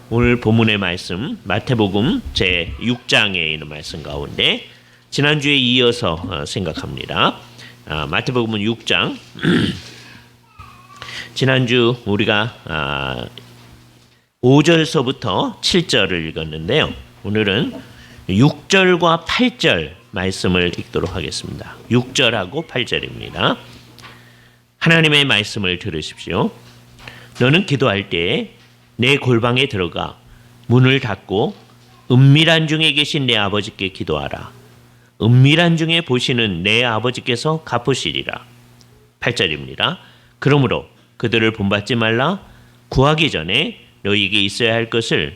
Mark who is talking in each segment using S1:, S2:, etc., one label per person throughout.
S1: 오늘 본문의 말씀 마태복음 제6장에 있는 말씀 가운데 지난주에 이어서 생각합니다. 마태복음 6장 지난주 우리가 5절서부터 7절을 읽었는데요. 오늘은 6절과 8절 말씀을 읽도록 하겠습니다. 6절하고 8절입니다. 하나님의 말씀을 들으십시오. 너는 기도할 때 내 골방에 들어가 문을 닫고 은밀한 중에 계신 내 아버지께 기도하라. 은밀한 중에 보시는 내 아버지께서 갚으시리라. 8절입니다. 그러므로 그들을 본받지 말라. 구하기 전에 너희에게 있어야 할 것을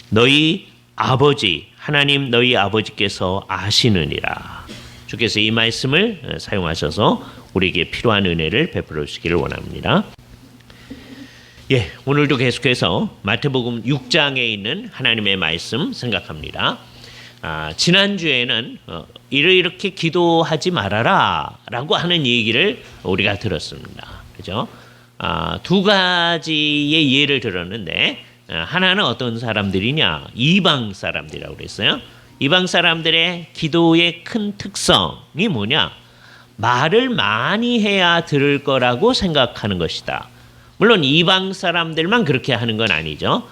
S1: 너희 아버지 하나님 너희 아버지께서 아시느니라. 주께서 이 말씀을 사용하셔서 우리에게 필요한 은혜를 베풀어 주시기를 원합니다. 오늘도 계속해서 마태복음 6장에 있는 하나님의 말씀 생각합니다. 지난주에는 이렇게 기도하지 말아라 라고 하는 얘기를 우리가 들었습니다. 그죠? 두 가지의 예를 들었는데 하나는 어떤 사람들이냐? 이방 사람들이라고 그랬어요. 이방 사람들의 기도의 큰 특성이 뭐냐? 말을 많이 해야 들을 거라고 생각하는 것이다. 물론 이방 사람들만 그렇게 하는 건 아니죠.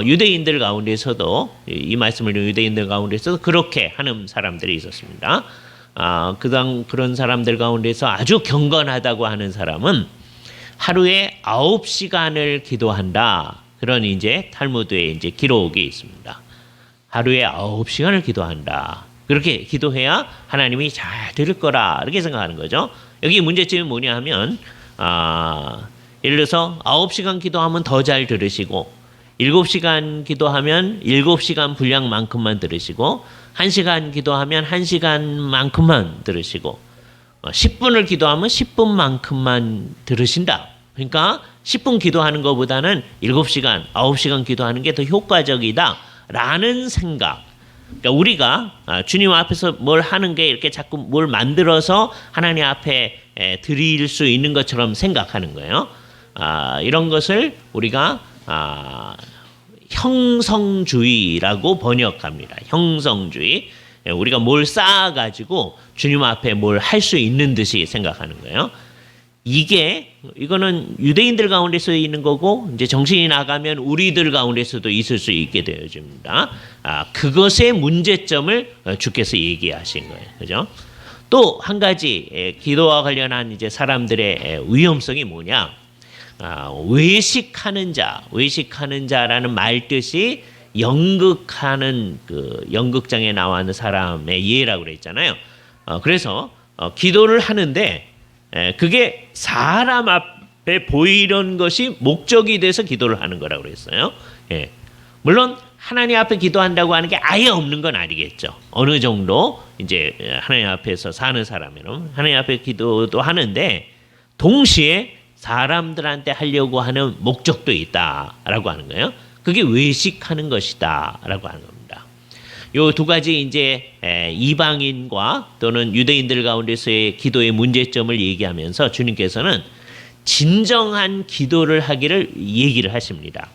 S1: 유대인들 가운데서도 이 말씀을 유대인들 가운데서도 그렇게 하는 사람들이 있었습니다. 그런 사람들 가운데서 아주 경건하다고 하는 사람은 하루에 9시간을 기도한다. 그런 이제 탈무드에 이제 기록이 있습니다. 하루에 9시간을 기도한다. 그렇게 기도해야 하나님이 잘 들을 거라 이렇게 생각하는 거죠. 여기 문제점이 뭐냐 하면 예를 들어서 9시간 기도하면 더 잘 들으시고 7시간 기도하면 7시간 분량만큼만 들으시고 1시간 기도하면 1시간만큼만 들으시고 10분을 기도하면 10분만큼만 들으신다. 그러니까 10분 기도하는 것보다는 7시간, 9시간 기도하는 게 더 효과적이다 라는 생각. 그러니까 우리가 주님 앞에서 뭘 하는 게 이렇게 자꾸 뭘 만들어서 하나님 앞에 드릴 수 있는 것처럼 생각하는 거예요. 이런 것을 우리가 형성주의라고 번역합니다. 형성주의. 우리가 뭘 쌓아가지고 주님 앞에 뭘 할 수 있는 듯이 생각하는 거예요. 이거는 유대인들 가운데서 있는 거고, 이제 정신이 나가면 우리들 가운데서도 있을 수 있게 되어집니다. 그것의 문제점을 주께서 얘기하신 거예요. 그죠? 또 한 가지, 기도와 관련한 이제 사람들의 위험성이 뭐냐? 외식하는 자라는 말 뜻이 연극하는 연극장에 나와는 사람의 예라고 그랬잖아요. 그래서 기도를 하는데 그게 사람 앞에 보이는 것이 목적이 돼서 기도를 하는 거라고 그랬어요. 물론 하나님 앞에 기도한다고 하는 게 아예 없는 건 아니겠죠. 어느 정도 이제 하나님 앞에서 사는 사람이면 하나님 앞에 기도도 하는데 동시에 사람들한테 하려고 하는 목적도 있다라고 하는 거예요. 그게 외식하는 것이다라고 하는 겁니다. 요 두 가지 이제 이방인과 또는 유대인들 가운데서의 기도의 문제점을 얘기하면서 주님께서는 진정한 기도를 하기를 얘기를 하십니다.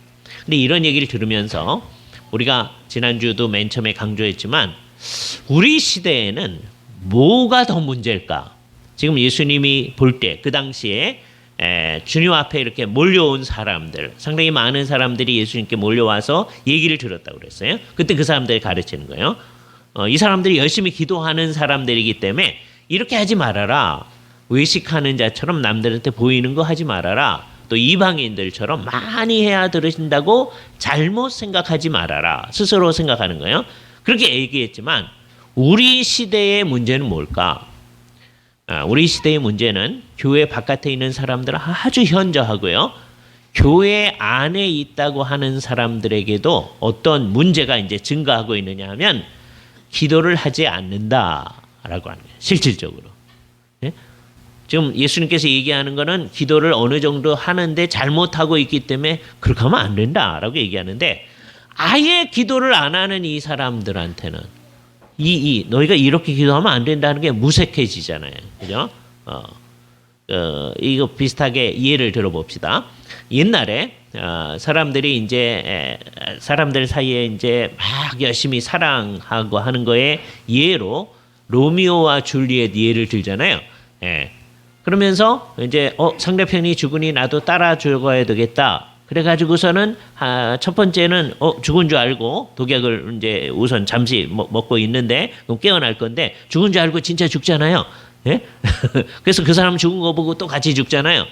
S1: 근데 이런 얘기를 들으면서 우리가 지난주도 맨 처음에 강조했지만 우리 시대에는 뭐가 더 문제일까? 지금 예수님이 볼 때 그 당시에 주님 앞에 이렇게 몰려온 사람들, 상당히 많은 사람들이 예수님께 몰려와서 얘기를 들었다고 그랬어요. 그때 그 사람들이 가르치는 거예요. 이 사람들이 열심히 기도하는 사람들이기 때문에 이렇게 하지 말아라. 외식하는 자처럼 남들한테 보이는 거 하지 말아라. 또 이방인들처럼 많이 해야 들으신다고 잘못 생각하지 말아라. 스스로 생각하는 거예요. 그렇게 얘기했지만 우리 시대의 문제는 뭘까? 우리 시대의 문제는 교회 바깥에 있는 사람들은 아주 현저하고요. 교회 안에 있다고 하는 사람들에게도 어떤 문제가 이제 증가하고 있느냐 하면 기도를 하지 않는다라고 하는 거예요. 실질적으로. 지금 예수님께서 얘기하는 거는 기도를 어느 정도 하는데 잘못하고 있기 때문에 그렇게 하면 안 된다라고 얘기하는데 아예 기도를 안 하는 이 사람들한테는 너희가 이렇게 기도하면 안 된다는 게 무색해지잖아요. 그죠? 이거 비슷하게 예를 들어봅시다. 옛날에 사람들이 이제 사람들 사이에 이제 막 열심히 사랑하고 하는 거에 예로 로미오와 줄리엣 예를 들잖아요. 예. 그러면서 이제 상대편이 죽으니 나도 따라 죽어야 되겠다. 그래가지고서는 첫 번째는 죽은 줄 알고 독약을 이제 우선 잠시 먹고 있는데 그럼 깨어날 건데 죽은 줄 알고 진짜 죽잖아요. 예? 그래서 그 사람 죽은 거 보고 또 같이 죽잖아요.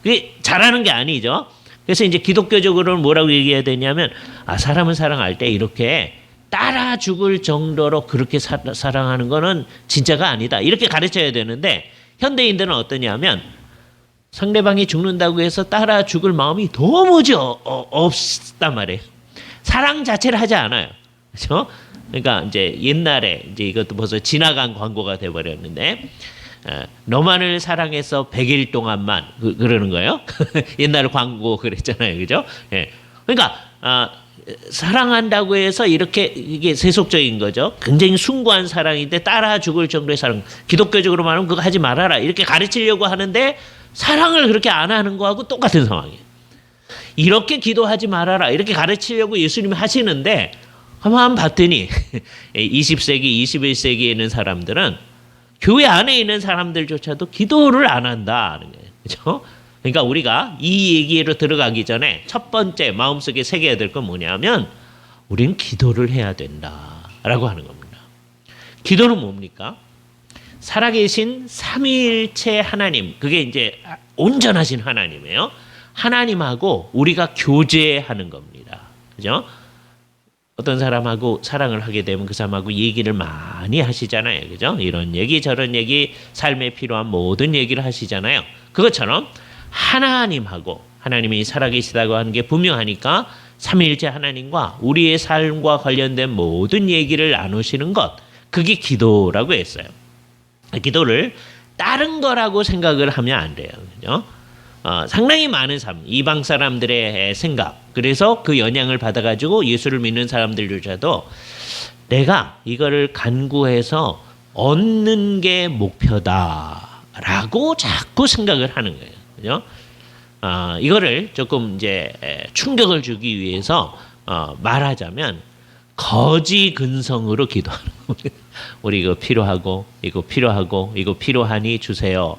S1: 그게 잘하는 게 아니죠. 그래서 이제 기독교적으로는 뭐라고 얘기해야 되냐면 사람을 사랑할 때 이렇게 따라 죽을 정도로 그렇게 사랑하는 거는 진짜가 아니다. 이렇게 가르쳐야 되는데 현대인들은 어떠냐면 상대방이 죽는다고 해서 따라 죽을 마음이 도무지 없단 말이에요. 사랑 자체를 하지 않아요. 그렇죠? 그러니까 이제 옛날에 이제 이것도 벌써 지나간 광고가 돼 버렸는데 너만을 사랑해서 100일 동안만 그러는 거예요. 옛날 광고 그랬잖아요. 그죠? 예. 그러니까 사랑한다고 해서 이렇게 이게 세속적인 거죠. 굉장히 숭고한 사랑인데 따라 죽을 정도의 사랑. 기독교적으로 말하면 그거 하지 말아라. 이렇게 가르치려고 하는데 사랑을 그렇게 안 하는 거하고 똑같은 상황이에요. 이렇게 기도하지 말아라. 이렇게 가르치려고 예수님이 하시는데 한번 봤더니 20세기, 21세기에 있는 사람들은 교회 안에 있는 사람들조차도 기도를 안 한다는 거예요. 그렇죠? 그러니까 우리가 이 얘기로 들어가기 전에 첫 번째 마음속에 새겨야 될 건 뭐냐면 우리는 기도를 해야 된다라고 하는 겁니다. 기도는 뭡니까? 살아계신 삼위일체 하나님, 그게 이제 온전하신 하나님이에요. 하나님하고 우리가 교제하는 겁니다. 그죠? 어떤 사람하고 사랑을 하게 되면 그 사람하고 얘기를 많이 하시잖아요. 그죠? 이런 얘기 저런 얘기 삶에 필요한 모든 얘기를 하시잖아요. 그것처럼 하나님이 살아계시다고 하는 게 분명하니까 삼위일체 하나님과 우리의 삶과 관련된 모든 얘기를 나누시는 것, 그게 기도라고 했어요. 기도를 다른 거라고 생각을 하면 안 돼요. 그죠? 상당히 많은 이방 사람들의 생각, 그래서 그 영향을 받아가지고 예수를 믿는 사람들조차도 내가 이거를 간구해서 얻는 게 목표다라고 자꾸 생각을 하는 거예요. 그죠? 이거를 조금 이제 충격을 주기 위해서 말하자면 거지 근성으로 기도하는 겁니다. 우리 이거 필요하고 이거 필요하니 주세요.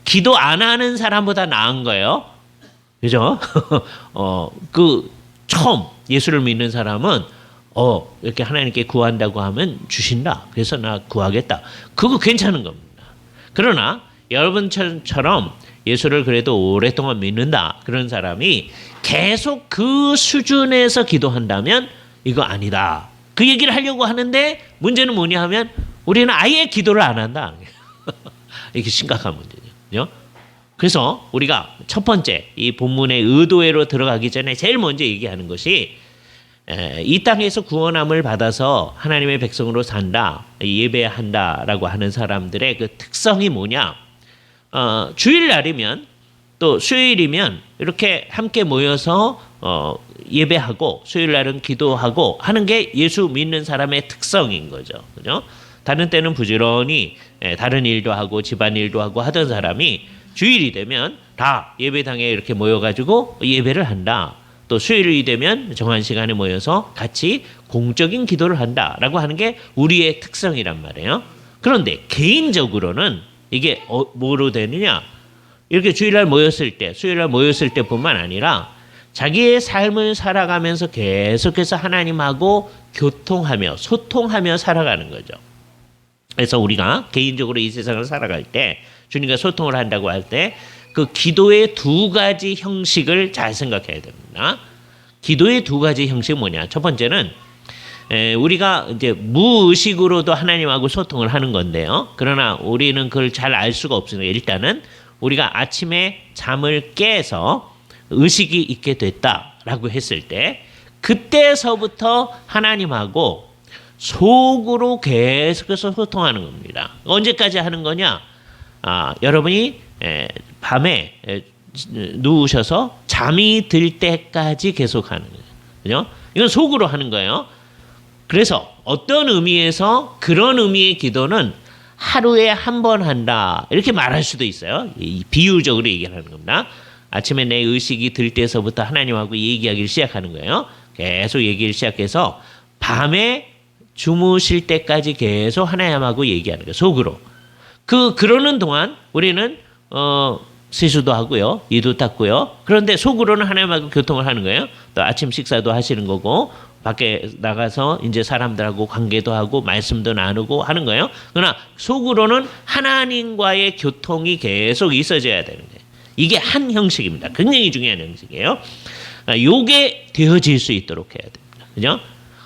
S1: 기도 안 하는 사람보다 나은 거예요. 그죠? 처음 예수를 믿는 사람은 이렇게 하나님께 구한다고 하면 주신다. 그래서 나 구하겠다. 그거 괜찮은 겁니다. 그러나 여러분처럼 예수를 그래도 오랫동안 믿는다. 그런 사람이 계속 그 수준에서 기도한다면 이거 아니다. 그 얘기를 하려고 하는데 문제는 뭐냐 하면 우리는 아예 기도를 안 한다. 이게 심각한 문제죠. 그래서 우리가 첫 번째 이 본문의 의도회로 들어가기 전에 제일 먼저 얘기하는 것이 이 땅에서 구원함을 받아서 하나님의 백성으로 산다, 예배한다라고 하는 사람들의 그 특성이 뭐냐? 주일날이면 또 수요일이면 이렇게 함께 모여서 예배하고 수요일날은 기도하고 하는 게 예수 믿는 사람의 특성인 거죠. 그죠? 다른 때는 부지런히 다른 일도 하고 집안일도 하고 하던 사람이 주일이 되면 다 예배당에 이렇게 모여가지고 예배를 한다. 또 수요일이 되면 정한 시간에 모여서 같이 공적인 기도를 한다라고 하는 게 우리의 특성이란 말이에요. 그런데 개인적으로는 이게 뭐로 되느냐? 이렇게 주일날 모였을 때, 수요일날 모였을 때뿐만 아니라 자기의 삶을 살아가면서 계속해서 하나님하고 교통하며 소통하며 살아가는 거죠. 그래서 우리가 개인적으로 이 세상을 살아갈 때 주님과 소통을 한다고 할 때 그 기도의 두 가지 형식을 잘 생각해야 됩니다. 기도의 두 가지 형식이 뭐냐? 첫 번째는 우리가 이제 무의식으로도 하나님하고 소통을 하는 건데요. 그러나 우리는 그걸 잘 알 수가 없으니까 일단은 우리가 아침에 잠을 깨서 의식이 있게 됐다라고 했을 때 그때서부터 하나님하고 속으로 계속해서 소통하는 겁니다. 언제까지 하는 거냐? 여러분이 밤에 누우셔서 잠이 들 때까지 계속하는 거예요. 그죠? 이건 속으로 하는 거예요. 그래서 어떤 의미에서 그런 의미의 기도는 하루에 한 번 한다. 이렇게 말할 수도 있어요. 비유적으로 얘기하는 겁니다. 아침에 내 의식이 들 때서부터 하나님하고 얘기하기를 시작하는 거예요. 계속 얘기를 시작해서 밤에 주무실 때까지 계속 하나님하고 얘기하는 거예요. 속으로. 그러는 동안 우리는 세수도 하고요. 이도 닦고요. 그런데 속으로는 하나님하고 교통을 하는 거예요. 또 아침 식사도 하시는 거고 밖에 나가서 이제 사람들하고 관계도 하고 말씀도 나누고 하는 거예요. 그러나 속으로는 하나님과의 교통이 계속 있어져야 되는 거예요. 이게 한 형식입니다. 굉장히 중요한 형식이에요. 요게 되어질 수 있도록 해야 됩니다. 그죠?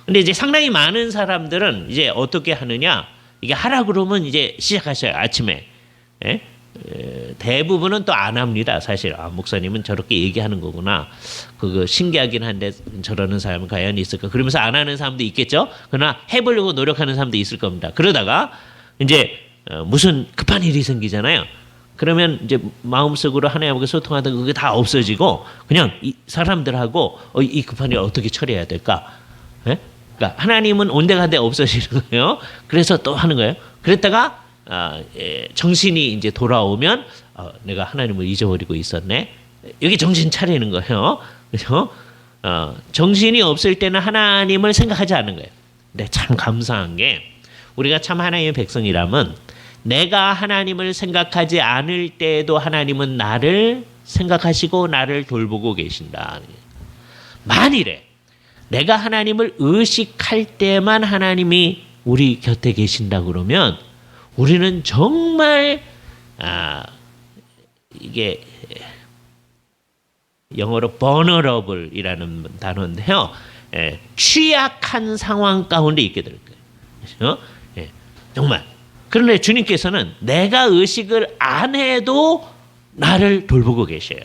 S1: 근데 이제 상당히 많은 사람들은 이제 어떻게 하느냐? 이게 하라 그러면 이제 시작하셔요. 아침에. 예? 대부분은 또 안 합니다. 사실 목사님은 저렇게 얘기하는 거구나. 그거 신기하긴 한데 저러는 사람은 과연 있을까? 그러면서 안 하는 사람도 있겠죠. 그러나 해보려고 노력하는 사람도 있을 겁니다. 그러다가 이제 무슨 급한 일이 생기잖아요. 그러면 이제 마음속으로 하나님하고 소통하다가 그게 다 없어지고 그냥 이 사람들하고 이 급한 일 어떻게 처리해야 될까? 예? 그러니까 하나님은 온데간데 없어지는 거예요. 그래서 또 하는 거예요. 그랬다가 정신이 이제 돌아오면 내가 하나님을 잊어버리고 있었네. 여기 정신 차리는 거예요. 그렇죠? 정신이 없을 때는 하나님을 생각하지 않는 거예요. 근데 참 감사한 게 우리가 참 하나님의 백성이라면 내가 하나님을 생각하지 않을 때에도 하나님은 나를 생각하시고 나를 돌보고 계신다. 만일에 내가 하나님을 의식할 때만 하나님이 우리 곁에 계신다 그러면 우리는 정말 이게 영어로 vulnerable이라는 단어인데요. 취약한 상황 가운데 있게 될 거예요. 그렇죠? 정말. 그런데 주님께서는 내가 의식을 안 해도 나를 돌보고 계셔요.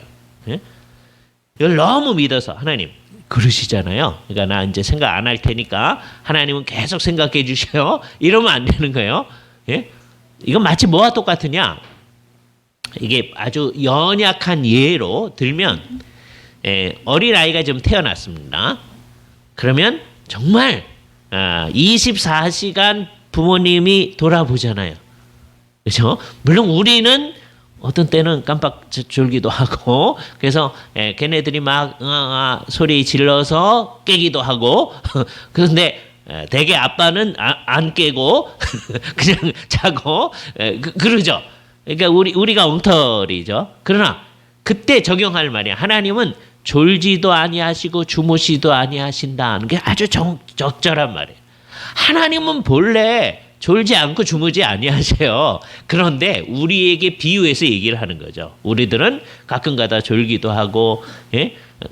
S1: 이걸 너무 믿어서 하나님 그러시잖아요. 그러니까 나 이제 생각 안 할 테니까 하나님은 계속 생각해 주셔요. 이러면 안 되는 거예요. 이건 마치 뭐와 똑같으냐? 이게 아주 연약한 예로 들면 어린아이가 좀 태어났습니다. 그러면 정말 24시간 부모님이 돌아보잖아요. 그렇죠? 물론 우리는 어떤 때는 깜빡 졸기도 하고 그래서 걔네들이 막 소리 질러서 깨기도 하고 그런데 대개 아빠는 안 깨고 그냥 자고 그러죠. 그러니까 우리가 엉터리죠. 그러나 그때 적용할 말이야. 하나님은 졸지도 아니하시고 주무시도 아니하신다는 게 아주 적절한 말이에요. 하나님은 본래 졸지 않고 주무지 아니하세요. 그런데 우리에게 비유해서 얘기를 하는 거죠. 우리들은 가끔가다 졸기도 하고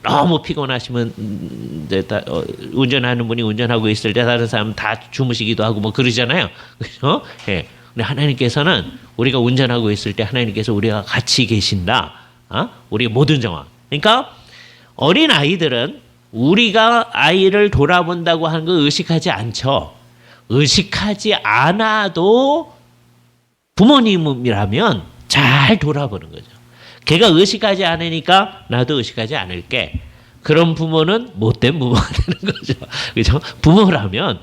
S1: 너무 피곤하시면 운전하는 분이 운전하고 있을 때 다른 사람 다 주무시기도 하고 뭐 그러잖아요. 그렇죠? 근데 하나님께서는 우리가 운전하고 있을 때 하나님께서 우리가 같이 계신다. 우리의 모든 정황. 그러니까 어린 아이들은 우리가 아이를 돌아본다고 하는 거 의식하지 않죠. 의식하지 않아도 부모님이라면 잘 돌아보는 거죠. 걔가 의식하지 않으니까 나도 의식하지 않을게. 그런 부모는 못된 부모가 되는 거죠. 그렇죠? 부모라면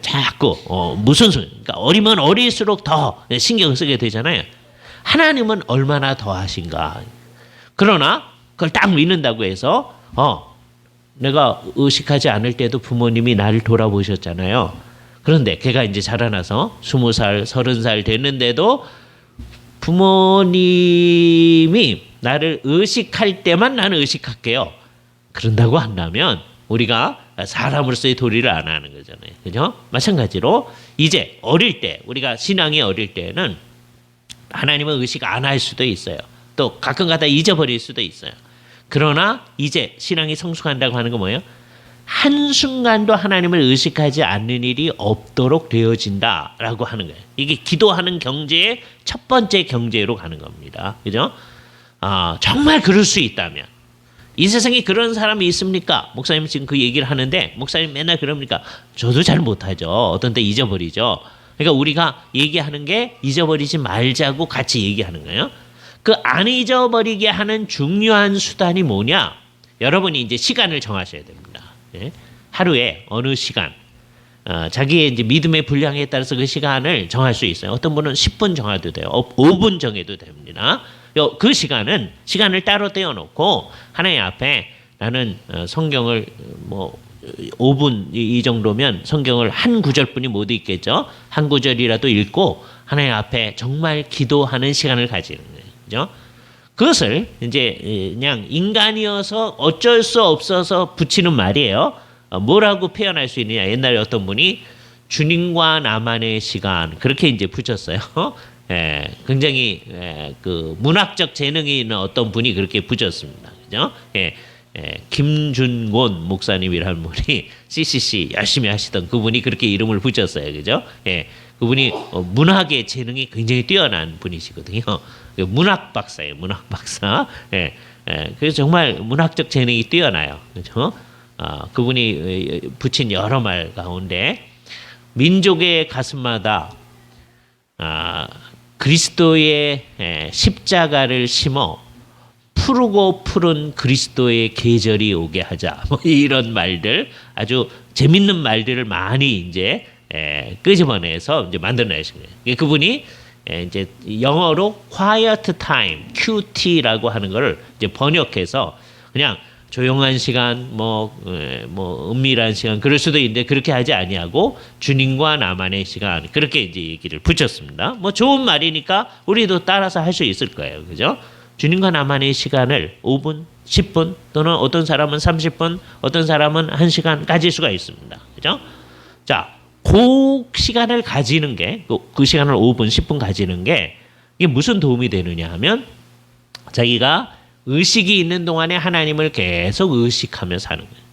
S1: 자꾸 무슨 소리? 그러니까 어리면 어릴수록 더 신경 쓰게 되잖아요. 하나님은 얼마나 더 하신가. 그러나 그걸 딱 믿는다고 해서 내가 의식하지 않을 때도 부모님이 나를 돌아보셨잖아요. 그런데 걔가 이제 자라나서 20살, 30살 됐는데도 부모님이 나를 의식할 때만 나는 의식할게요. 그런다고 한다면 우리가 사람으로서의 도리를 안 하는 거잖아요. 그죠? 마찬가지로 이제 어릴 때, 우리가 신앙이 어릴 때는 하나님을 의식 안 할 수도 있어요. 또 가끔가다 잊어버릴 수도 있어요. 그러나 이제 신앙이 성숙한다고 하는 건 뭐예요? 한순간도 하나님을 의식하지 않는 일이 없도록 되어진다라고 하는 거예요. 이게 기도하는 경제의 첫 번째 경제로 가는 겁니다. 그죠? 정말 그럴 수 있다면 이 세상에 그런 사람이 있습니까? 목사님 지금 그 얘기를 하는데 목사님 맨날 그럽니까? 저도 잘 못하죠. 어떤 때 잊어버리죠. 그러니까 우리가 얘기하는 게 잊어버리지 말자고 같이 얘기하는 거예요. 그 안 잊어버리게 하는 중요한 수단이 뭐냐? 여러분이 이제 시간을 정하셔야 됩니다. 하루에 어느 시간, 자기의 이제 믿음의 분량에 따라서 그 시간을 정할 수 있어요. 어떤 분은 10분 정해도 돼요. 5분 정해도 됩니다. 그 시간을 따로 떼어놓고 하나님 앞에 나는 성경을 뭐 5분 이 정도면 성경을 한 구절뿐이 못 읽겠죠. 한 구절이라도 읽고 하나님 앞에 정말 기도하는 시간을 가지는 거예요. 그죠? 그것을 이제 그냥 인간이어서 어쩔 수 없어서 붙이는 말이에요. 뭐라고 표현할 수 있느냐? 옛날에 어떤 분이 주님과 나만의 시간 그렇게 이제 붙였어요. 굉장히 그 문학적 재능이 있는 어떤 분이 그렇게 붙였습니다. 그죠? 김준곤 목사님이라는 분이 CCC 열심히 하시던 그분이 그렇게 이름을 붙였어요. 그죠? 그분이 문학의 재능이 굉장히 뛰어난 분이시거든요. 문학 박사예요. 문학 박사. 그래서 정말 문학적 재능이 뛰어나요. 그죠? 그분이 붙인 여러 말 가운데 민족의 가슴마다 그리스도의 십자가를 심어 푸르고 푸른 그리스도의 계절이 오게 하자. 뭐 이런 말들 아주 재밌는 말들을 많이 이제 끄집어내서 이제 만들어내신 거예요. 그분이 이제 영어로 quiet time, QT라고 하는 거를 이제 번역해서 그냥 조용한 시간, 뭐 은밀한 시간 그럴 수도 있는데 그렇게 하지 아니하고 주님과 나만의 시간 그렇게 이제 얘기를 붙였습니다. 뭐 좋은 말이니까 우리도 따라서 할 수 있을 거예요, 그죠? 주님과 나만의 시간을 5분, 10분 또는 어떤 사람은 30분, 어떤 사람은 1시간 가질 수가 있습니다, 그죠? 자, 그 시간을 가지는 게 그 시간을 5분, 10분 가지는 게 이게 무슨 도움이 되느냐 하면 자기가 의식이 있는 동안에 하나님을 계속 의식하며 사는 거예요.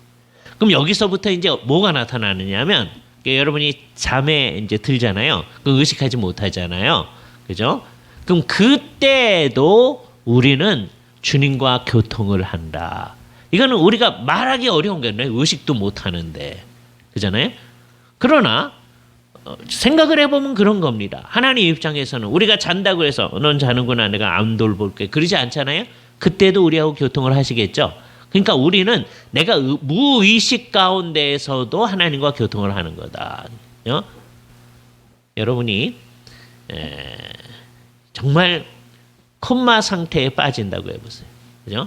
S1: 그럼 여기서부터 이제 뭐가 나타나느냐 하면 여러분이 잠에 이제 들잖아요. 그 의식하지 못하잖아요. 그죠? 그럼 그때도 우리는 주님과 교통을 한다. 이거는 우리가 말하기 어려운 게 아니라 의식도 못하는데. 그잖아요? 그러나 생각을 해보면 그런 겁니다. 하나님 입장에서는 우리가 잔다고 해서 넌 자는구나 내가 안 돌볼게 그러지 않잖아요. 그때도 우리하고 교통을 하시겠죠. 그러니까 우리는 내가 무의식 가운데에서도 하나님과 교통을 하는 거다. 여러분이 정말 콤마 상태에 빠진다고 해보세요. 그죠?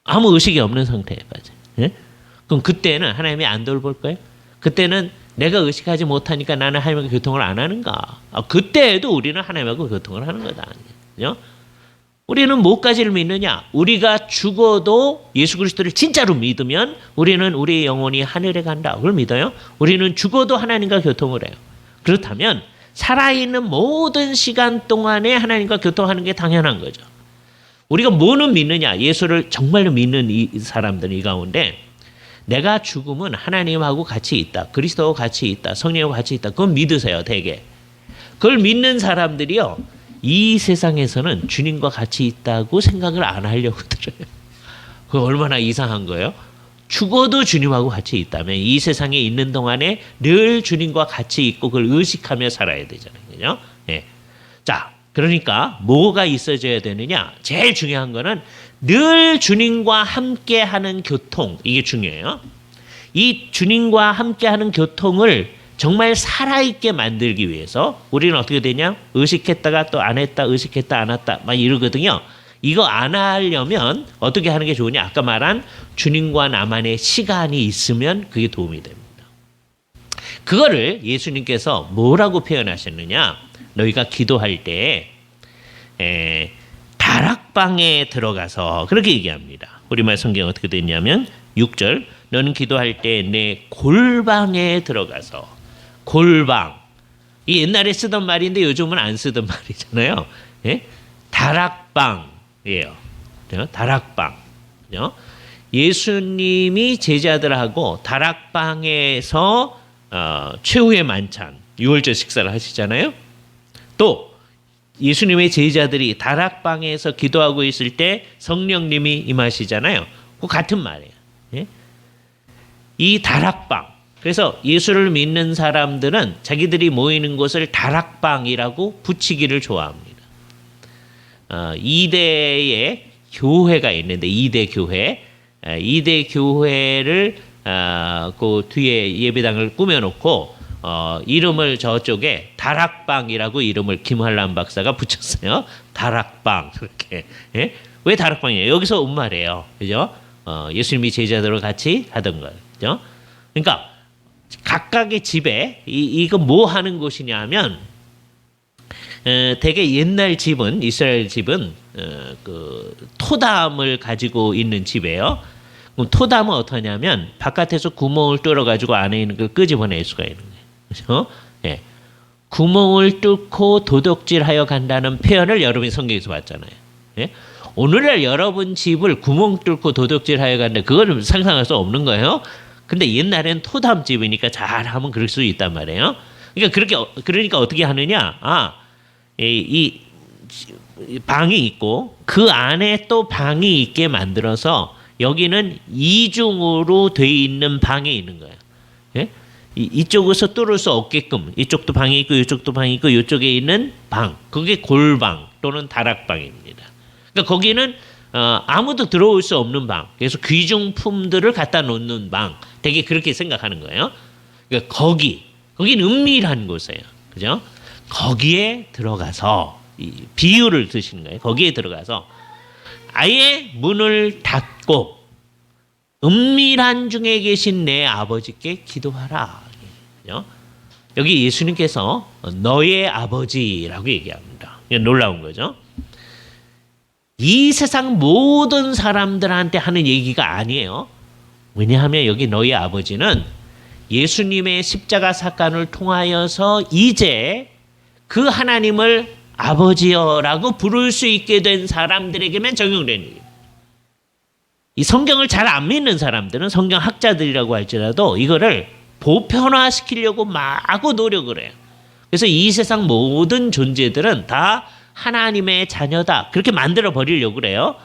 S1: 아무 의식이 없는 상태에 빠져요. 그럼 그때는 하나님이 안 돌볼 거예요? 그때는 내가 의식하지 못하니까 나는 하나님과 교통을 안 하는가? 그때에도 우리는 하나님하고 교통을 하는 거다. 그죠? 우리는 뭐까지를 믿느냐? 우리가 죽어도 예수 그리스도를 진짜로 믿으면 우리는 우리의 영혼이 하늘에 간다. 그걸 믿어요? 우리는 죽어도 하나님과 교통을 해요. 그렇다면 살아있는 모든 시간 동안에 하나님과 교통하는 게 당연한 거죠. 우리가 뭐는 믿느냐? 예수를 정말로 믿는 이 사람들은 이 가운데 내가 죽으면 하나님하고 같이 있다. 그리스도와 같이 있다. 성령과 같이 있다. 그건 믿으세요, 되게. 그걸 믿는 사람들이요. 이 세상에서는 주님과 같이 있다고 생각을 안 하려고 들어요. 그거 얼마나 이상한 거예요? 죽어도 주님하고 같이 있다면 이 세상에 있는 동안에 늘 주님과 같이 있고 그걸 의식하며 살아야 되잖아요. 그죠? 자, 그러니까 뭐가 있어져야 되느냐? 제일 중요한 거는 늘 주님과 함께하는 교통. 이게 중요해요. 이 주님과 함께하는 교통을 정말 살아있게 만들기 위해서 우리는 어떻게 되냐? 의식했다가 또 안 했다, 의식했다, 안 했다 막 이러거든요. 이거 안 하려면 어떻게 하는 게 좋으냐? 아까 말한 주님과 나만의 시간이 있으면 그게 도움이 됩니다. 그거를 예수님께서 뭐라고 표현하셨느냐? 너희가 기도할 때 다락방에 들어가서 그렇게 얘기합니다. 우리말 성경 어떻게 됐냐면 6절 너는 기도할 때 내 골방에 들어가서 골방 이 옛날에 쓰던 말인데 요즘은 안 쓰던 말이잖아요. 다락방이에요. 다락방. 예수님이 제자들하고 다락방에서 최후의 만찬 유월절 식사를 하시잖아요. 또 예수님의 제자들이 다락방에서 기도하고 있을 때 성령님이 임하시잖아요. 그 같은 말이에요. 이 다락방. 그래서 예수를 믿는 사람들은 자기들이 모이는 곳을 다락방이라고 붙이기를 좋아합니다. 2대의 교회가 있는데 2대 교회. 2대 교회를 그 뒤에 예배당을 꾸며놓고 이름을 저쪽에 다락방이라고 이름을 김환란 박사가 붙였어요. 다락방 그렇게. 예? 왜 다락방이에요? 여기서 온 말이에요. 그죠? 예수님이 제자들과 같이 하던 거. 그죠? 그러니까 각각의 집에 이거 뭐 하는 곳이냐면 되게 옛날 집은 이스라엘 집은 그 토담을 가지고 있는 집이에요. 그럼 토담은 어떠냐면 바깥에서 구멍을 뚫어 가지고 안에 있는 걸 끄집어낼 수가 있는 거예요. 그렇죠? 예. 구멍을 뚫고 도둑질하여 간다는 표현을 여러분이 성경에서 봤잖아요. 예? 오늘날 여러분 집을 구멍 뚫고 도둑질하여 간다. 그거는 상상할 수 없는 거예요. 근데 옛날엔 토담집이니까 잘하면 그럴 수 있단 말이에요. 그러니까 어떻게 하느냐? 이 방이 있고 그 안에 또 방이 있게 만들어서 여기는 이중으로 돼 있는 방이 있는 거예요. 예? 이쪽에서 뚫을 수 없게끔 이쪽도 방이 있고 이쪽도 방이 있고 이쪽에 있는 방, 그게 골방 또는 다락방입니다. 그러니까 거기는 아무도 들어올 수 없는 방, 그래서 귀중품들을 갖다 놓는 방, 되게 그렇게 생각하는 거예요. 그러니까 거긴 은밀한 곳이에요, 그죠? 거기에 들어가서 이 비유를 드시는 거예요. 거기에 들어가서 아예 문을 닫고 은밀한 중에 계신 내 아버지께 기도하라. 그죠? 여기 예수님께서 너의 아버지라고 얘기합니다. 놀라운 거죠. 이 세상 모든 사람들한테 하는 얘기가 아니에요. 왜냐하면 여기 너희 아버지는 예수님의 십자가 사건을 통하여서 이제 그 하나님을 아버지여라고 부를 수 있게 된 사람들에게만 적용되는 얘기예요. 이 성경을 잘 안 믿는 사람들은 성경 학자들이라고 할지라도 이거를 보편화시키려고 마구 노력을 해요. 그래서 이 세상 모든 존재들은 다 하나님의 자녀다. 그렇게 만들어 버리려고 그래요.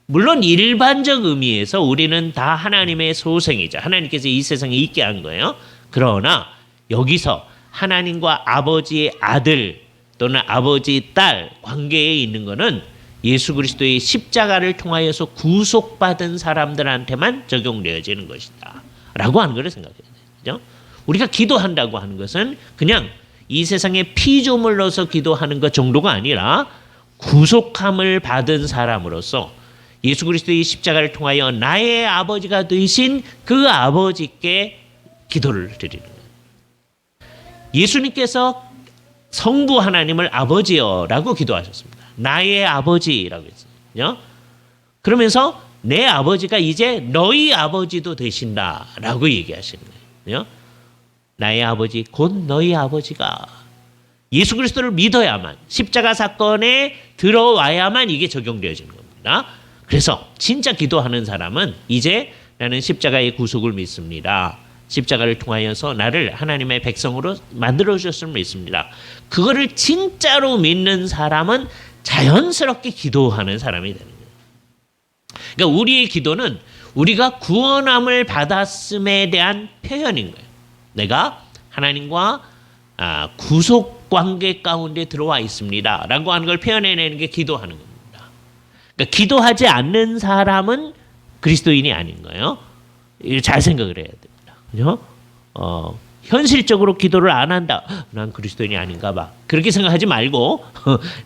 S1: 물론 일반적 의미에서 우리는 다 하나님의 소생이죠. 하나님께서 이 세상에 있게 한 거예요. 그러나 여기서 하나님과 아버지의 아들 또는 아버지 딸 관계에 있는 것은 예수 그리스도의 십자가를 통하여서 구속받은 사람들한테만 적용되어지는 것이다. 라고 하는 것을 생각해야 돼요. 그죠? 우리가 기도한다고 하는 것은 그냥 이 세상에 피조물 넣어서 기도하는 것 정도가 아니라 구속함을 받은 사람으로서 예수 그리스도의 십자가를 통하여 나의 아버지가 되신 그 아버지께 기도를 드리는 거예요. 예수님께서 성부 하나님을 아버지여라고 기도하셨습니다. 나의 아버지라고 했어요. 그러면서 내 아버지가 이제 너희 아버지도 되신다라고 얘기하시는 거예요. 나의 아버지 곧 너희 아버지가 예수 그리스도를 믿어야만 십자가 사건에 들어와야만 이게 적용되어지는 겁니다. 그래서 진짜 기도하는 사람은 이제 나는 십자가의 구속을 믿습니다. 십자가를 통하여서 나를 하나님의 백성으로 만들어 주셨음을 믿습니다. 그거를 진짜로 믿는 사람은 자연스럽게 기도하는 사람이 되는 거예요. 그러니까 우리의 기도는 우리가 구원함을 받았음에 대한 표현인 거예요. 내가 하나님과 구속 관계 가운데 들어와 있습니다. 라고 하는 걸 표현해내는 게 기도하는 겁니다. 그러니까 기도하지 않는 사람은 그리스도인이 아닌 거예요. 잘 생각을 해야 됩니다. 그죠? 현실적으로 기도를 안 한다. 난 그리스도인이 아닌가 봐. 그렇게 생각하지 말고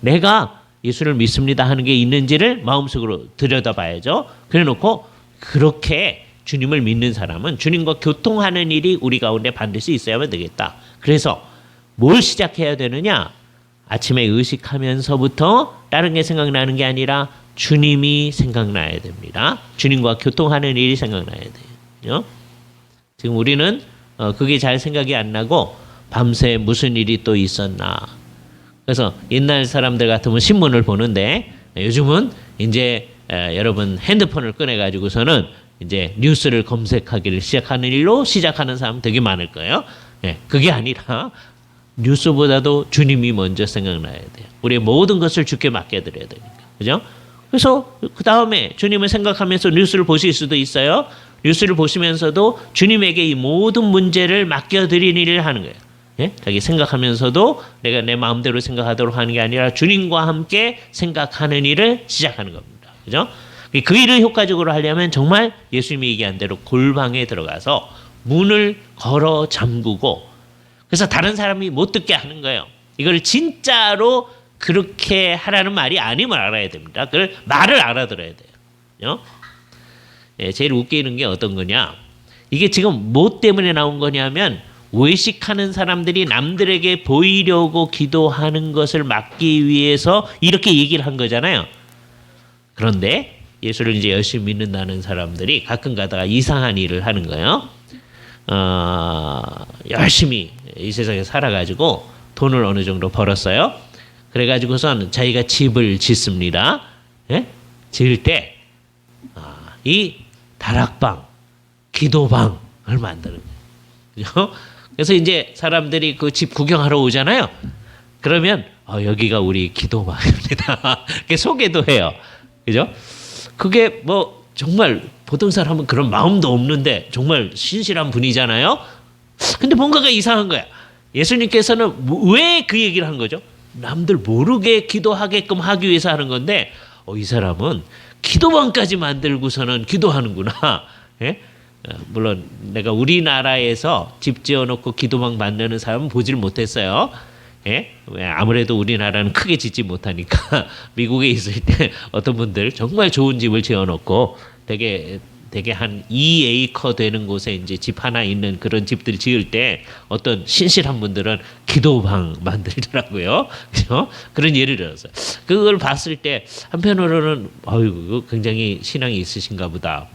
S1: 내가 예수를 믿습니다 하는 게 있는지를 마음속으로 들여다봐야죠. 그래 놓고 그렇게 주님을 믿는 사람은 주님과 교통하는 일이 우리 가운데 반드시 있어야만 되겠다. 그래서 뭘 시작해야 되느냐? 아침에 의식하면서부터 다른 게 생각나는 게 아니라 주님이 생각나야 됩니다. 주님과 교통하는 일이 생각나야 돼요. 지금 우리는 그게 잘 생각이 안 나고 밤새 무슨 일이 또 있었나. 그래서 옛날 사람들 같으면 신문을 보는데 요즘은 이제 여러분 핸드폰을 꺼내가지고서는 이제 뉴스를 검색하기를 시작하는 일로 시작하는 사람 되게 많을 거예요. 그게 아니라 뉴스보다도 주님이 먼저 생각나야 돼요. 우리의 모든 것을 주께 맡겨드려야 되니까. 그죠? 그래서 그 다음에 주님을 생각하면서 뉴스를 보실 수도 있어요. 뉴스를 보시면서도 주님에게 이 모든 문제를 맡겨드리는 일을 하는 거예요. 자기 생각하면서도 내가 내 마음대로 생각하도록 하는 게 아니라 주님과 함께 생각하는 일을 시작하는 겁니다. 그죠? 그 일을 효과적으로 하려면 정말 예수님이 얘기한 대로 골방에 들어가서 문을 걸어 잠그고 그래서 다른 사람이 못 듣게 하는 거예요. 이걸 진짜로 그렇게 하라는 말이 아님을 알아야 됩니다. 그걸 말을 알아들어야 돼요. 예, 제일 웃기는 게 어떤 거냐? 이게 지금 뭐 때문에 나온 거냐면 외식하는 사람들이 남들에게 보이려고 기도하는 것을 막기 위해서 이렇게 얘기를 한 거잖아요. 그런데 예수를 이제 열심히 믿는다는 사람들이 가끔 가다가 이상한 일을 하는 거예요. 열심히 이 세상에 살아가지고 돈을 어느 정도 벌었어요. 그래가지고선 자기가 집을 짓습니다. 예? 지을 때 이 다락방, 기도방을 만드는 거예요. 그래서 이제 사람들이 그 집 구경하러 오잖아요. 그러면 여기가 우리 기도방입니다. 이렇게 소개도 해요. 그죠? 그게 뭐 정말 보통 사람은 그런 마음도 없는데 정말 신실한 분이잖아요. 근데 뭔가가 이상한 거야. 예수님께서는 왜 그 얘기를 한 거죠? 남들 모르게 기도하게끔 하기 위해서 하는 건데 이 사람은 기도방까지 만들고서는 기도하는구나. 예? 물론 내가 우리나라에서 집 지어놓고 기도방 만드는 사람은 보질 못했어요. 예? 아무래도 우리나라는 크게 짓지 못하니까 미국에 있을 때 어떤 분들 정말 좋은 집을 지어놓고 되게 한 2에이커 되는 곳에 이제 집 하나 있는 그런 집들 지을 때 어떤 신실한 분들은 기도방 만들더라고요. 그죠? 그런 예를 들어서 그걸 봤을 때 한편으로는 굉장히 신앙이 있으신가 보다.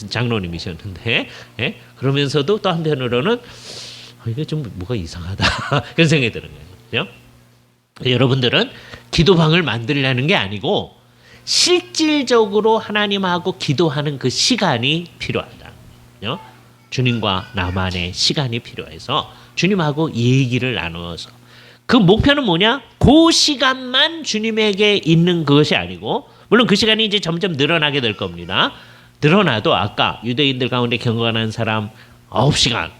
S1: 장로님이셨는데 예? 그러면서도 또 한편으로는 이게 좀 뭐가 이상하다 그런 생각이 드는 거예요. 그죠? 여러분들은 기도방을 만들려는 게 아니고 실질적으로 하나님하고 기도하는 그 시간이 필요하다. 주님과 나만의 시간이 필요해서 주님하고 얘기를 나누어서 그 목표는 뭐냐? 그 시간만 주님에게 있는 그것이 아니고 물론 그 시간이 이제 점점 늘어나게 될 겁니다. 늘어나도 아까 유대인들 가운데 경건한 사람 9시간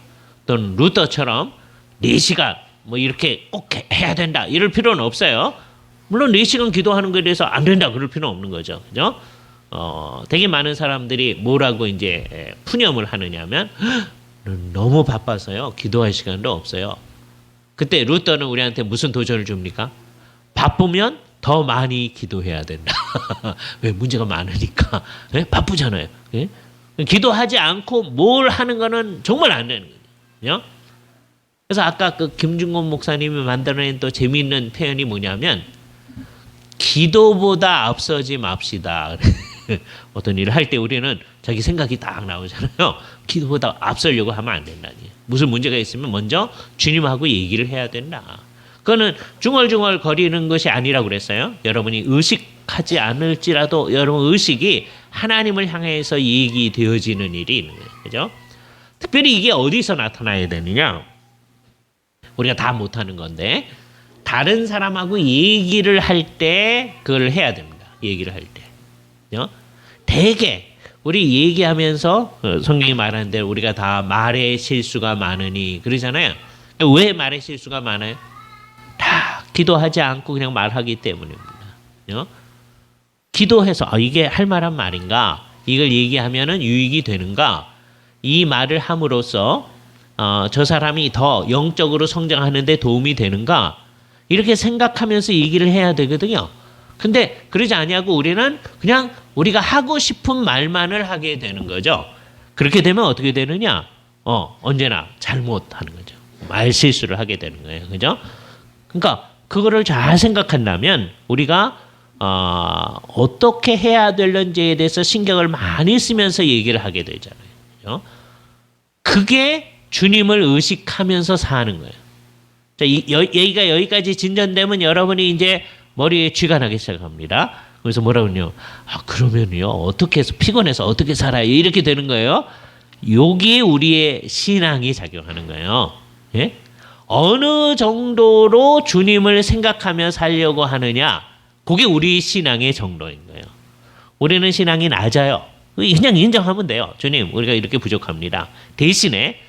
S1: 또는 루터처럼 4시간 뭐 이렇게 꼭 해야 된다 이럴 필요는 없어요. 물론 4시간 기도하는 것에 대해서 안 된다 그럴 필요는 없는 거죠. 그죠? 되게 많은 사람들이 뭐라고 이제 푸념을 하느냐면 너무 바빠서요. 기도할 시간도 없어요. 그때 루터는 우리한테 무슨 도전을 줍니까? 바쁘면 더 많이 기도해야 된다. 왜? 문제가 많으니까. 네? 바쁘잖아요. 네? 기도하지 않고 뭘 하는 거는 정말 안 되는 거예요. 그래서 아까 그 김중곤 목사님이 만들어낸 또 재미있는 표현이 뭐냐면 기도보다 앞서지 맙시다. 어떤 일을 할 때 우리는 자기 생각이 딱 나오잖아요. 기도보다 앞서려고 하면 안 된다니. 무슨 문제가 있으면 먼저 주님하고 얘기를 해야 된다. 그거는 중얼중얼 거리는 것이 아니라고 그랬어요. 여러분이 의식하지 않을지라도 여러분 의식이 하나님을 향해서 얘기되어지는 일이 있는 거예요. 그죠? 특별히 이게 어디서 나타나야 되느냐? 우리가 다 못하는 건데 다른 사람하고 얘기를 할 때 그걸 해야 됩니다. 얘기를 할 때. 대개 우리 얘기하면서 성경이 말하는 대로 우리가 다 말의 실수가 많으니 그러잖아요. 왜 말의 실수가 많아요? 다 기도하지 않고 그냥 말하기 때문입니다. 기도해서 이게 할 만한 말인가? 이걸 얘기하면은 유익이 되는가? 이 말을 함으로써 저 사람이 더 영적으로 성장하는 데 도움이 되는가? 이렇게 생각하면서 얘기를 해야 되거든요. 근데 그러지 아니하고 우리는 그냥 우리가 하고 싶은 말만을 하게 되는 거죠. 그렇게 되면 어떻게 되느냐? 언제나 잘못하는 거죠. 말 실수를 하게 되는 거예요. 그죠? 그러니까 그거를 잘 생각한다면 우리가 어떻게 해야 될는지에 대해서 신경을 많이 쓰면서 얘기를 하게 되잖아요. 그죠? 그게 주님을 의식하면서 사는 거예요. 자, 얘기가 여기까지 진전되면 여러분이 이제 머리에 쥐가 나기 시작합니다. 그래서 뭐라고요? 그러면요 어떻게 해서 피곤해서 어떻게 살아요? 이렇게 되는 거예요. 여기에 우리의 신앙이 작용하는 거예요. 예? 어느 정도로 주님을 생각하며 살려고 하느냐, 그게 우리 신앙의 정도인 거예요. 우리는 신앙이 낮아요. 그냥 인정하면 돼요. 주님, 우리가 이렇게 부족합니다. 대신에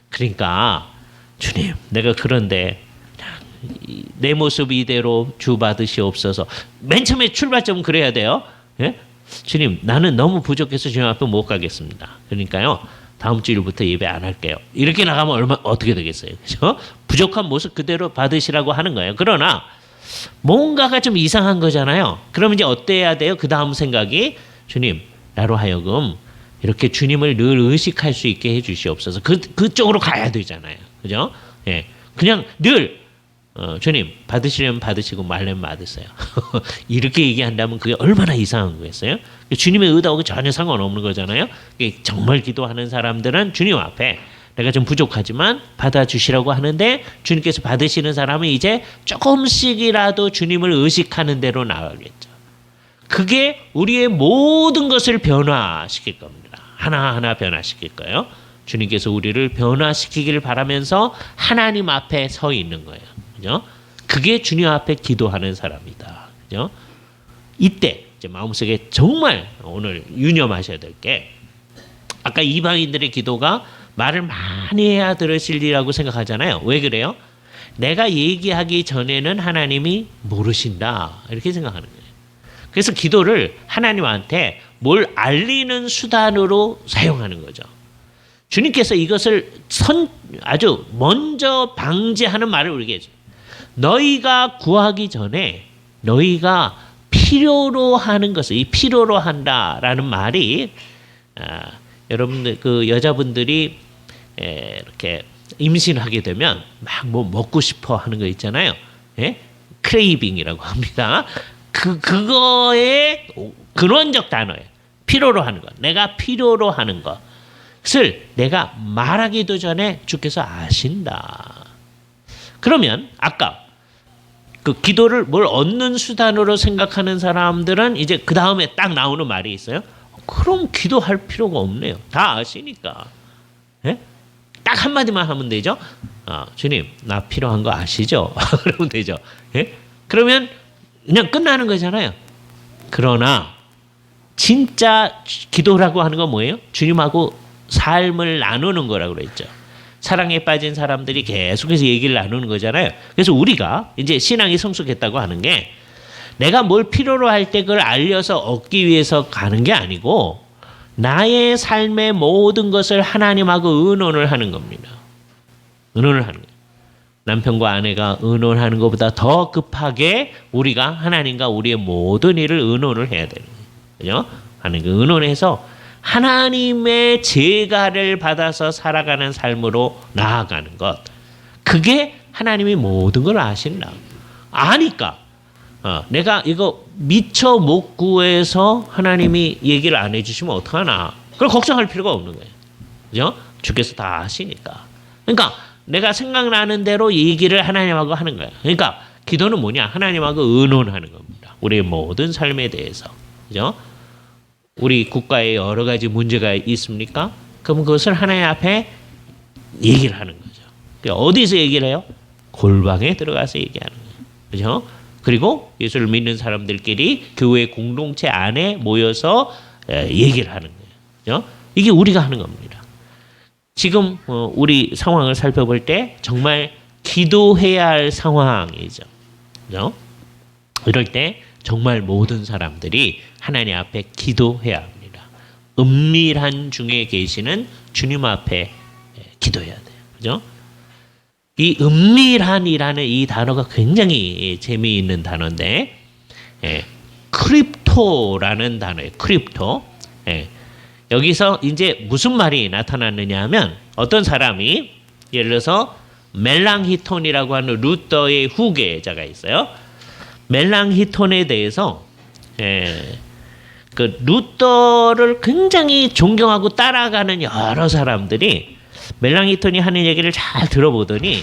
S1: 그러니까 주님, 내가 그런데 내 모습 이대로 주 받으시옵소서. 맨 처음에 출발점은 그래야 돼요. 예? 주님, 나는 너무 부족해서 주님 앞에 못 가겠습니다. 그러니까요, 다음 주일부터 예배 안 할게요. 이렇게 나가면 어떻게 되겠어요? 그렇죠? 부족한 모습 그대로 받으시라고 하는 거예요. 그러나 뭔가가 좀 이상한 거잖아요. 그럼 이제 어때야 돼요? 그 다음 생각이 주님, 나로 하여금 이렇게 주님을 늘 의식할 수 있게 해 주시옵소서. 그쪽으로 가야 되잖아요. 그죠? 예. 그냥 늘 주님 받으시려면 받으시고 말려면 받으세요. 이렇게 얘기한다면 그게 얼마나 이상한 거겠어요? 주님의 의도하고 전혀 상관없는 거잖아요. 정말 기도하는 사람들은 주님 앞에 내가 좀 부족하지만 받아주시라고 하는데 주님께서 받으시는 사람은 이제 조금씩이라도 주님을 의식하는 대로 나가겠죠. 그게 우리의 모든 것을 변화시킬 겁니다. 하나하나 변화시킬 거예요. 주님께서 우리를 변화시키기를 바라면서 하나님 앞에 서 있는 거예요. 그죠? 그게 주님 앞에 기도하는 사람이다. 그죠? 이때 이제 마음속에 정말 오늘 유념하셔야 될 게 아까 이방인들의 기도가 말을 많이 해야 들으시리라고 생각하잖아요. 왜 그래요? 내가 얘기하기 전에는 하나님이 모르신다. 이렇게 생각하는 거예요. 그래서 기도를 하나님한테 뭘 알리는 수단으로 사용하는 거죠. 주님께서 이것을 아주 먼저 방지하는 말을 우리에게 해줘요. 너희가 구하기 전에 너희가 필요로 하는 것을, 이 필요로 한다라는 말이 여러분들 그 여자분들이 이렇게 임신하게 되면 막 뭐 먹고 싶어 하는 거 있잖아요. 예? 크레이빙이라고 합니다. 그거의 근원적 단어예요. 필요로 하는 것. 내가 필요로 하는 것을 내가 말하기도 전에 주께서 아신다. 그러면 아까 그 기도를 뭘 얻는 수단으로 생각하는 사람들은 이제 그 다음에 딱 나오는 말이 있어요. 그럼 기도할 필요가 없네요. 다 아시니까. 예? 딱 한마디만 하면 되죠. 주님, 나 필요한 거 아시죠? 그러면 되죠. 예? 그러면 그냥 끝나는 거잖아요. 그러나 진짜 기도라고 하는 건 뭐예요? 주님하고 삶을 나누는 거라고 그랬죠. 사랑에 빠진 사람들이 계속해서 얘기를 나누는 거잖아요. 그래서 우리가 이제 신앙이 성숙했다고 하는 게 내가 뭘 필요로 할 때 그걸 알려서 얻기 위해서 가는 게 아니고 나의 삶의 모든 것을 하나님하고 의논을 하는 겁니다. 의논을 하는 거예요. 남편과 아내가 의논하는 것보다 더 급하게 우리가 하나님과 우리의 모든 일을 의논을 해야 되는 거예요. 그죠? 하나님과 의논해서 하나님의 제가를 받아서 살아가는 삶으로 나아가는 것. 그게 하나님이 모든 걸 아신다. 아니까 내가 이거 미처 못 구해서 하나님이 얘기를 안 해주시면 어떡하나. 그걸 걱정할 필요가 없는 거예요. 그죠? 주께서 다 아시니까. 그러니까 내가 생각나는 대로 얘기를 하나님하고 하는 거예요. 그러니까 기도는 뭐냐? 하나님하고 의논하는 겁니다. 우리의 모든 삶에 대해서. 그죠? 우리 국가에 여러 가지 문제가 있습니까? 그럼 그것을 하나님 앞에 얘기를 하는 거죠. 어디서 얘기를 해요? 골방에 들어가서 얘기하는 거예요. 그죠? 그리고 예수를 믿는 사람들끼리 교회 공동체 안에 모여서 얘기를 하는 거예요. 그죠? 이게 우리가 하는 겁니다. 지금 우리 상황을 살펴볼 때 정말 기도해야 할 상황이죠. 그죠? 이럴 때 정말 모든 사람들이 하나님 앞에 기도해야 합니다. 은밀한 중에 계시는 주님 앞에 기도해야 돼요. 그죠? 이 은밀한이라는 이 단어가 굉장히 재미있는 단어인데, 크립토라는 단어예요. 크립토. 여기서 이제 무슨 말이 나타났느냐 하면 어떤 사람이 예를 들어서 멜랑히톤이라고 하는 루터의 후계자가 있어요. 멜랑히톤에 대해서 그 루터를 굉장히 존경하고 따라가는 여러 사람들이 멜랑히톤이 하는 얘기를 잘 들어보더니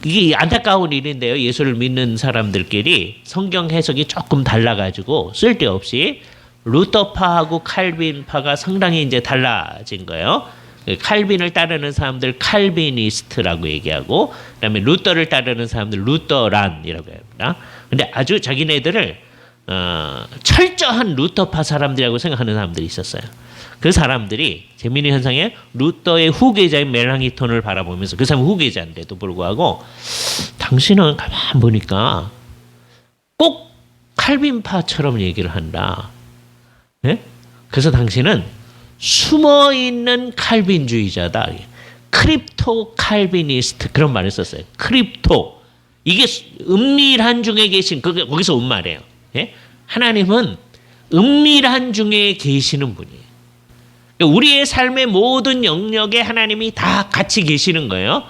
S1: 이게 안타까운 일인데요. 예수를 믿는 사람들끼리 성경 해석이 조금 달라가지고 쓸데없이 루터파하고 칼빈파가 상당히 이제 달라진 거예요. 칼빈을 따르는 사람들 칼비니스트라고 얘기하고, 그다음에 루터를 따르는 사람들 루터란이라고 합니다. 근데 아주 자기네들을 철저한 루터파 사람들이라고 생각하는 사람들이 있었어요. 그 사람들이 재미있는 현상에 루터의 후계자인 멜랑히톤을 바라보면서, 그 사람 후계자인데도 불구하고 당신은 가만 보니까 꼭 칼빈파처럼 얘기를 한다. 네? 그래서 당신은 숨어있는 칼빈주의자다. 크립토 칼비니스트, 그런 말을 썼어요. 크립토. 이게 은밀한 중에 계신 거기서 온 말이에요. 예? 하나님은 은밀한 중에 계시는 분이에요. 우리의 삶의 모든 영역에 하나님이 다 같이 계시는 거예요.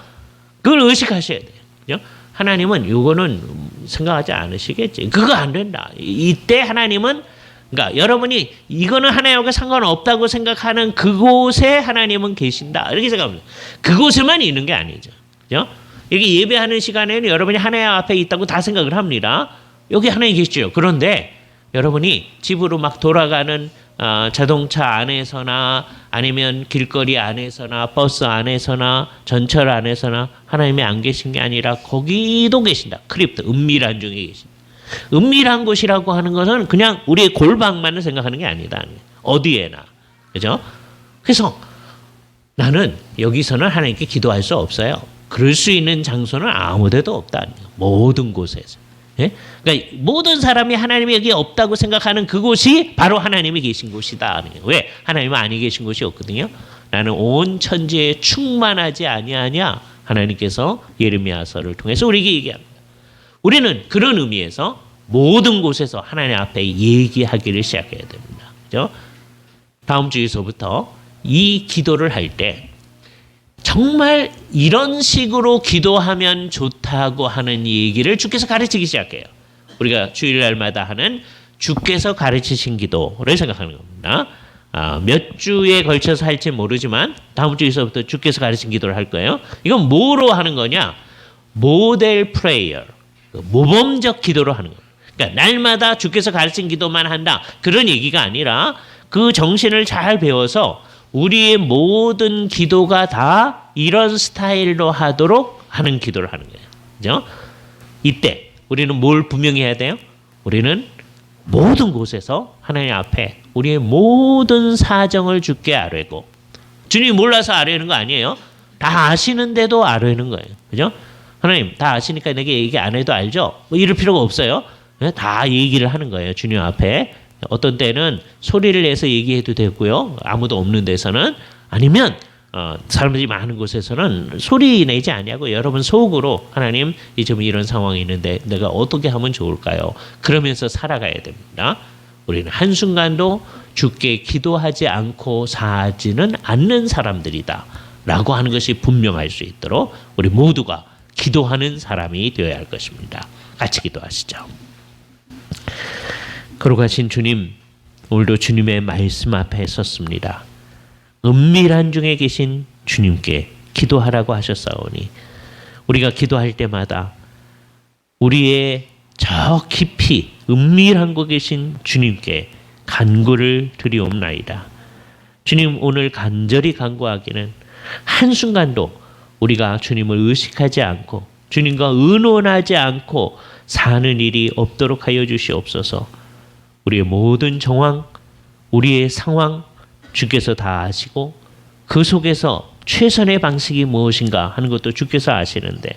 S1: 그걸 의식하셔야 돼요. 그죠? 하나님은 이거는 생각하지 않으시겠지. 그거 안 된다. 이때 하나님은 그러니까 여러분이 이거는 하나님과 상관없다고 생각하는 그곳에 하나님은 계신다. 이렇게 생각합니다. 그곳에만 있는 게 아니죠. 그죠? 여기 예배하는 시간에는 여러분이 하나님 앞에 있다고 다 생각을 합니다. 여기 하나님 계시죠. 그런데 여러분이 집으로 막 돌아가는 자동차 안에서나 아니면 길거리 안에서나 버스 안에서나 전철 안에서나 하나님이 안 계신 게 아니라 거기도 계신다. 크립트, 은밀한 중에 계신다. 은밀한 곳이라고 하는 것은 그냥 우리의 골방만을 생각하는 게 아니다. 어디에나. 그죠? 그래서 나는 여기서는 하나님께 기도할 수 없어요. 그럴 수 있는 장소는 아무 데도 없다. 모든 곳에서. 예? 그러니까 모든 사람이 하나님이 여기 없다고 생각하는 그곳이 바로 하나님이 계신 곳이다. 왜? 하나님은 아니 계신 곳이 없거든요. 나는 온 천지에 충만하지 아니하냐. 하나님께서 예레미야서를 통해서 우리에게 얘기합니다. 우리는 그런 의미에서 모든 곳에서 하나님 앞에 얘기하기를 시작해야 됩니다. 그죠? 다음 주에서부터 이 기도를 할 때 정말 이런 식으로 기도하면 좋다고 하는 얘기를 주께서 가르치기 시작해요. 우리가 주일날마다 하는 주께서 가르치신 기도를 생각하는 겁니다. 몇 주에 걸쳐서 할지 모르지만 다음 주에서부터 주께서 가르친 기도를 할 거예요. 이건 뭐로 하는 거냐? 모델 프레이어, 모범적 기도로 하는 거예요. 그러니까 날마다 주께서 가르친 기도만 한다. 그런 얘기가 아니라 그 정신을 잘 배워서 우리의 모든 기도가 다 이런 스타일로 하도록 하는 기도를 하는 거예요. 그죠? 이때 우리는 뭘 분명히 해야 돼요? 우리는 모든 곳에서 하나님 앞에 우리의 모든 사정을 주께 아뢰고, 주님이 몰라서 아뢰는 거 아니에요. 다 아시는데도 아뢰는 거예요. 그죠? 하나님 다 아시니까 내게 얘기 안 해도 알죠? 뭐 이럴 필요가 없어요. 다 얘기를 하는 거예요. 주님 앞에. 어떤 때는 소리를 내서 얘기해도 되고요. 아무도 없는 데서는. 아니면 사람들이 많은 곳에서는 소리 내지 아니하고 여러분 속으로 하나님 좀 이런 상황이 있는데 내가 어떻게 하면 좋을까요? 그러면서 살아가야 됩니다. 우리는 한순간도 주께 기도하지 않고 사지는 않는 사람들이다 라고 하는 것이 분명할 수 있도록 우리 모두가 기도하는 사람이 되어야 할 것입니다. 같이 기도하시죠. 거룩하신 주님, 오늘도 주님의 말씀 앞에 섰습니다. 은밀한 중에 계신 주님께 기도하라고 하셨사오니 우리가 기도할 때마다 우리의 저 깊이 은밀한 곳에 계신 주님께 간구를 드리옵나이다. 주님, 오늘 간절히 간구하기는 한순간도 우리가 주님을 의식하지 않고 주님과 의논하지 않고 사는 일이 없도록 하여 주시옵소서. 우리의 모든 정황, 우리의 상황 주께서 다 아시고 그 속에서 최선의 방식이 무엇인가 하는 것도 주께서 아시는데